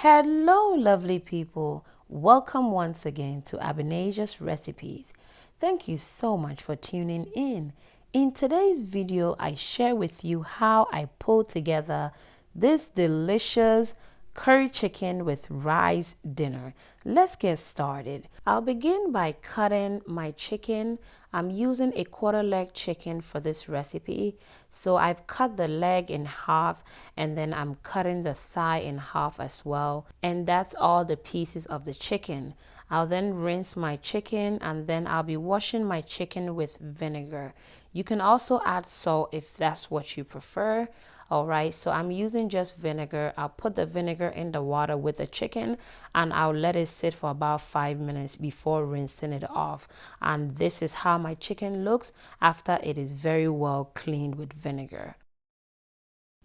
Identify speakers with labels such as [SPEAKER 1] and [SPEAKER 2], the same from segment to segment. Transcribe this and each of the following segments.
[SPEAKER 1] Hello, lovely people. Welcome once again to Abinasia's Recipes. Thank you so much for tuning in. In today's video, I share with you how I pulled together this delicious curry chicken with rice dinner. Let's get started. I'll begin by cutting my chicken. I'm using a quarter leg chicken for this recipe. So I've cut the leg in half and then I'm cutting the thigh in half as well. And that's all the pieces of the chicken. I'll then rinse my chicken and then I'll be washing my chicken with vinegar. You can also add salt if that's what you prefer. Alright, so I'm using just vinegar. I'll put the vinegar in the water with the chicken and I'll let it sit for about 5 minutes before rinsing it off. And this is how my chicken looks after it is very well cleaned with vinegar.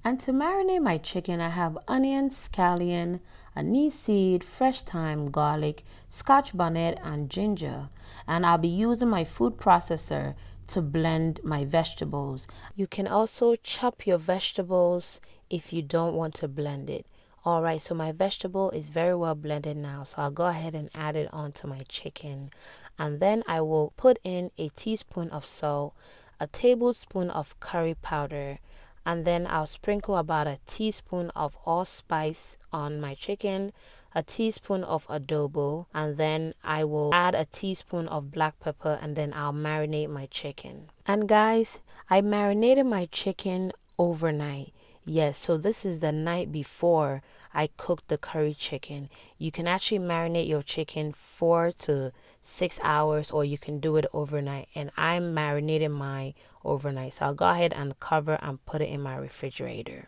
[SPEAKER 1] And to marinate my chicken, I have onion, scallion, aniseed, fresh thyme, garlic, scotch bonnet, and ginger. And I'll be using my food processor to blend my vegetables. You can also chop your vegetables if you don't want to blend it. Alright, so my vegetable is very well blended now, so I'll go ahead and add it onto my chicken. And then I will put in a teaspoon of salt, a tablespoon of curry powder, and then I'll sprinkle about a teaspoon of allspice on my chicken, a teaspoon of adobo, and then I will add a teaspoon of black pepper, and then I'll marinate my chicken. And guys, I marinated my chicken overnight. Yes, so this is the night before I cooked the curry chicken. You can actually marinate your chicken 4 to 6 hours, or you can do it overnight, and I'm marinating mine overnight. So I'll go ahead and cover and put it in my refrigerator.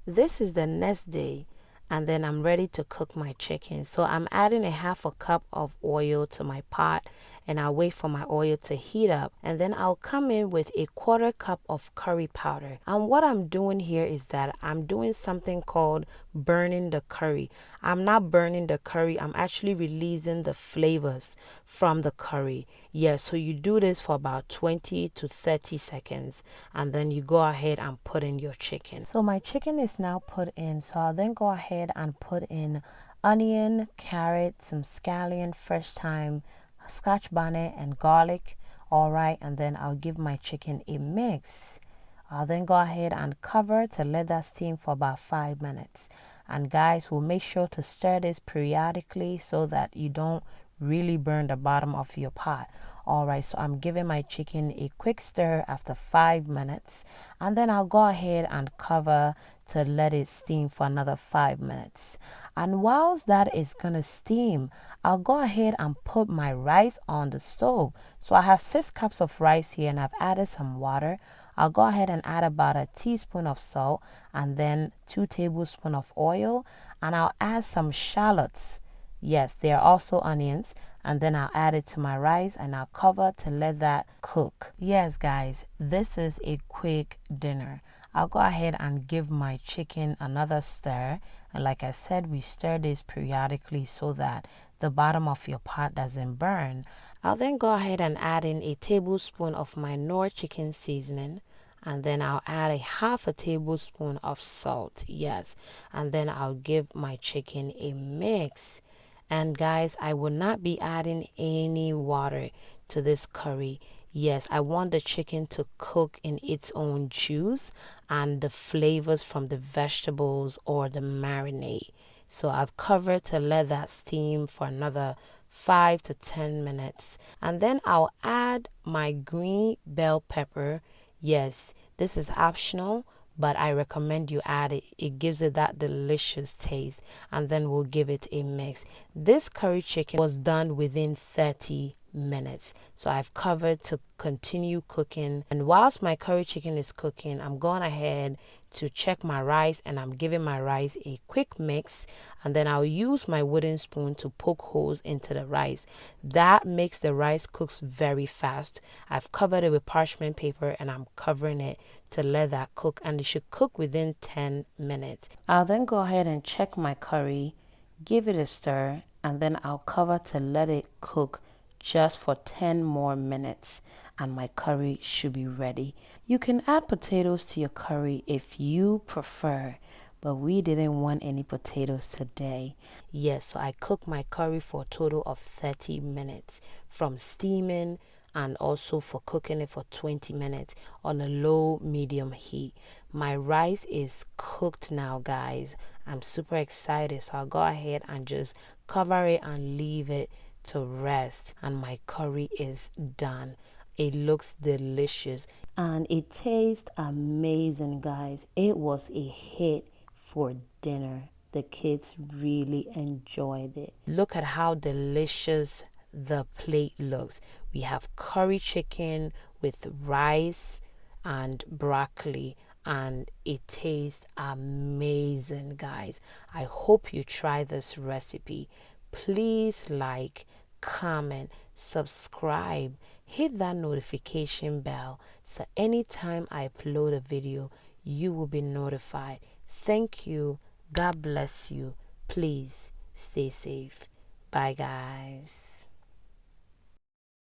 [SPEAKER 1] This is the next day, and then I'm ready to cook my chicken. So I'm adding a half a cup of oil to my pot, and I'll wait for my oil to heat up, and then I'll come in with a quarter cup of curry powder. And what I'm doing here is that I'm doing something called burning the curry. I'm not burning the curry, I'm actually releasing the flavors from the curry. Yes, so you do this for about 20 to 30 seconds, and then you go ahead and put in your chicken. So my chicken is now put in, so I'll then go ahead and put in onion, carrot, some scallion, fresh thyme, scotch bonnet, and garlic. Alright, and then I'll give my chicken a mix. I'll then go ahead and cover to let that steam for about 5 minutes. And guys, we'll make sure to stir this periodically so that you don't really burn the bottom of your pot. Alright, so I'm giving my chicken a quick stir after 5 minutes, and then I'll go ahead and cover to let it steam for another 5 minutes. And whilst that is gonna steam, I'll go ahead and put my rice on the stove. So I have 6 cups of rice here, and I've added some water. I'll go ahead and add about a teaspoon of salt and then 2 tablespoons of oil, and I'll add some shallots. Yes, they are also onions, and then I'll add it to my rice and I'll cover to let that cook. Yes guys, this is a quick dinner. I'll go ahead and give my chicken another stir, and like I said, we stir this periodically so that the bottom of your pot doesn't burn. I'll then go ahead and add in a tablespoon of my Knoor chicken seasoning, and then I'll add a half a tablespoon of salt. Yes, and then I'll give my chicken a mix. And guys, I will not be adding any water to this curry. Yes, I want the chicken to cook in its own juice and the flavors from the vegetables or the marinade. So I've covered to let that steam for another 5 to 10 minutes. And then I'll add my green bell pepper. Yes, this is optional, but I recommend you add it. It gives it that delicious taste, and then we'll give it a mix. This curry chicken was done within 30 minutes, so I've covered to continue cooking. And whilst my curry chicken is cooking, I'm going ahead to check my rice, and I'm giving my rice a quick mix, and then I'll use my wooden spoon to poke holes into the rice. That makes the rice cooks very fast. I've covered it with parchment paper, and I'm covering it to let that cook, and it should cook within 10 minutes. I'll then go ahead and check my curry, give it a stir, and then I'll cover to let it cook just for 10 more minutes, and my curry should be ready. You can add potatoes to your curry if you prefer, but we didn't want any potatoes today. Yes, so I cooked my curry for a total of 30 minutes, from steaming and also for cooking it for 20 minutes on a low medium heat. My rice is cooked now, guys. I'm super excited, so I'll go ahead and just cover it and leave it to rest, and my curry is done. It looks delicious and it tastes amazing, guys. It was a hit for dinner. The kids really enjoyed it. Look at how delicious the plate looks. We have curry chicken with rice and broccoli, and it tastes amazing, guys. I hope you try this recipe. Please like, comment, subscribe, hit that notification bell so anytime I upload a video you will be notified. Thank you. God bless you. Please stay safe. Bye, guys.